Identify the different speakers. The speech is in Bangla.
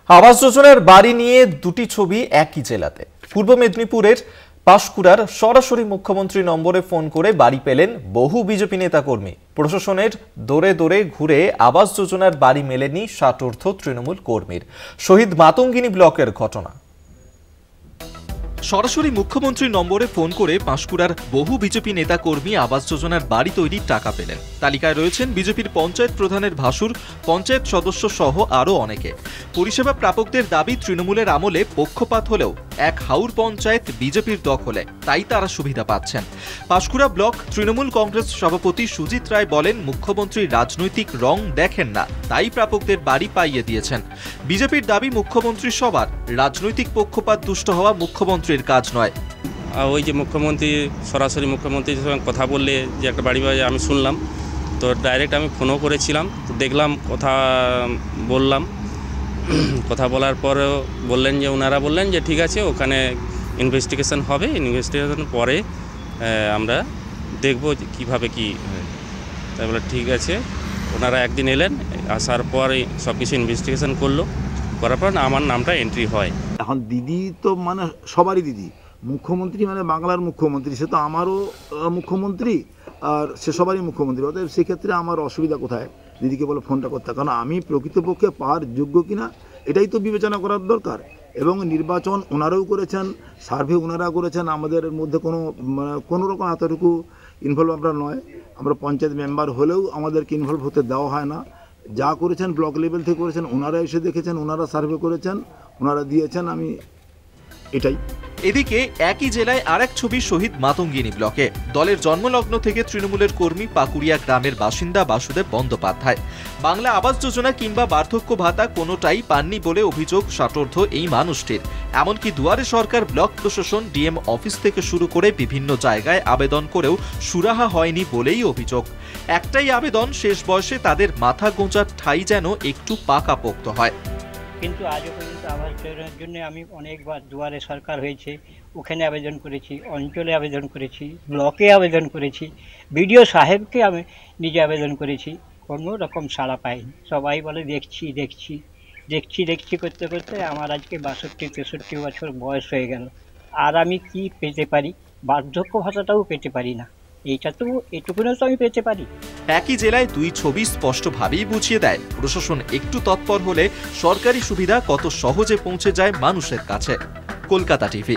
Speaker 1: আবাস যোজনার বাড়ি নিয়ে দুটি ছবি একই জেলাতে। পূর্ব মেদিনীপুরের পাঁশকুড়ার সরাসরি মুখ্যমন্ত্রী নম্বরে ফোন করে বাড়ি পেলেন বহু বিজেপি নেতাকর্মী। প্রশাসনের দৌড়ে দৌড়ে ঘুরে আবাস যোজনার বাড়ি মেলেনি ষাটোর্ধ্ব তৃণমূল কর্মীর। শহীদ মাতঙ্গিনী ব্লকের ঘটনা। সরাসরি মুখ্যমন্ত্রী নম্বরে ফোন করে পাঁশকুড়ার বহু বিজেপি নেতা কর্মী আবাস যোজনার বাড়ি তৈরির টাকা পেলেন। তালিকায় রয়েছেন বিজেপির পঞ্চায়েত প্রধানের ভাসুর, পঞ্চায়েত সদস্য সহ আরও অনেকে। পরিষেবা প্রাপকদের দাবি তৃণমূলের আমলে পক্ষপাত হলেও এক হাউর পঞ্চায়েত বিজেপির দখলে, তাই তারা সুবিধা পাচ্ছেন। পাঁশকুড়া ব্লক তৃণমূল কংগ্রেস সভাপতি সুজিত রায় বলেন, মুখ্যমন্ত্রী রাজনৈতিক রং দেখেন না, তাই প্রাপকদের বাড়ি পাইয়ে দিয়েছেন। বিজেপির দাবি মুখ্যমন্ত্রী সবার, রাজনৈতিক পক্ষপাত দুষ্ট হওয়া মুখ্যমন্ত্রীর কাজ নয়।
Speaker 2: ওই যে মুখ্যমন্ত্রী সরাসরি মুখ্যমন্ত্রীর সঙ্গে কথা বললে যে একটা বাড়ি বাড়ি আমি শুনলাম, তো ডাইরেক্ট আমি ফোনও করেছিলাম, তো দেখলাম, কথা বললাম। কথা বলার পরেও বললেন যে ওনারা বললেন যে ঠিক আছে, ওখানে ইনভেস্টিগেশন হবে, ইনভেস্টিগেশন পরে আমরা দেখব কীভাবে কী হয়। তাই বলে ঠিক আছে। ওনারা একদিন এলেন, আসার পরে সব কিছু ইনভেস্টিগেশন করলো, করার পর আমার নামটা এন্ট্রি হয়।
Speaker 3: এখন দিদি তো মানে সবারই দিদি, মুখ্যমন্ত্রী মানে বাংলার মুখ্যমন্ত্রী, সে তো আমারও মুখ্যমন্ত্রী আর সে সবারই মুখ্যমন্ত্রী। অতএব সেক্ষেত্রে আমার অসুবিধা কোথায় দিদিকে বলে ফোনটা করতে? কারণ আমি প্রকৃতপক্ষে পাওয়ার যোগ্য কিনা এটাই তো বিবেচনা করার দরকার। এবং নির্বাচন ওনারাও করেছেন, সার্ভে ওনারা করেছেন, আমাদের মধ্যে কোনো রকম এতটুকু ইনভলভ আমরা নয়। আমরা পঞ্চায়েত মেম্বার হলেও আমাদেরকে ইনভলভ হতে দেওয়া হয় না। যা করেছেন ব্লক লেভেল থেকে করেছেন, ওনারা এসে দেখেছেন, ওনারা সার্ভে করেছেন, ওনারা দিয়েছেন, আমি এটাই।
Speaker 1: এদিকে একই জেলায় আরেক ছবি শহীদ মাতঙ্গিনী ব্লকে। দলের জন্মলগ্ন থেকে তৃণমূলের কর্মী পাকুড়িয়া গ্রামের বাসিন্দা বাসুদেব বন্দ্যোপাধ্যায় বাংলা আবাস যোজনা কিংবা বার্ধক্য ভাতা কোনোটাই পাননি বলে অভিযোগ ষাটোর্ধ্ব এই মানুষটির। এমনকি দুয়ারে সরকার, ব্লক প্রশাসন, ডিএম অফিস থেকে শুরু করে বিভিন্ন জায়গায় আবেদন করেও সুরাহা হয়নি বলেই অভিযোগ। একটাই আবেদন, শেষ বয়সে তাদের মাথা গোঁজার ঠাঁই যেন একটু পাকাপোক্ত হয়।
Speaker 4: কিন্তু আজও পর্যন্ত আবাস যোজনার জন্য আমি অনেকবার দুয়ারে সরকার হয়েছে, ওখানে আবেদন করেছি, অঞ্চলে আবেদন করেছি, ব্লকে আবেদন করেছি, বিডিও সাহেবকে আমি নিজে আবেদন করেছি, কোনো রকম সাড়া পাইনি। সবাই বলে দেখছি দেখছি দেখছি দেখছি করতে করতে আমার আজকে 62-63 বছর বয়স হয়ে গেল। আর আমি কি পেতে পারি? বার্ধক্য ভাতাটাও পেতে পারি না। এটুকুনও তো আমি পেতে পারি।
Speaker 1: একই জেলায় দুই ছবি স্পষ্টভাবেই বুঝিয়ে দেয়, প্রশাসন একটু তৎপর হলে সরকারি সুবিধা কত সহজে পৌঁছে যায় মানুষের কাছে। কলকাতা টিভি।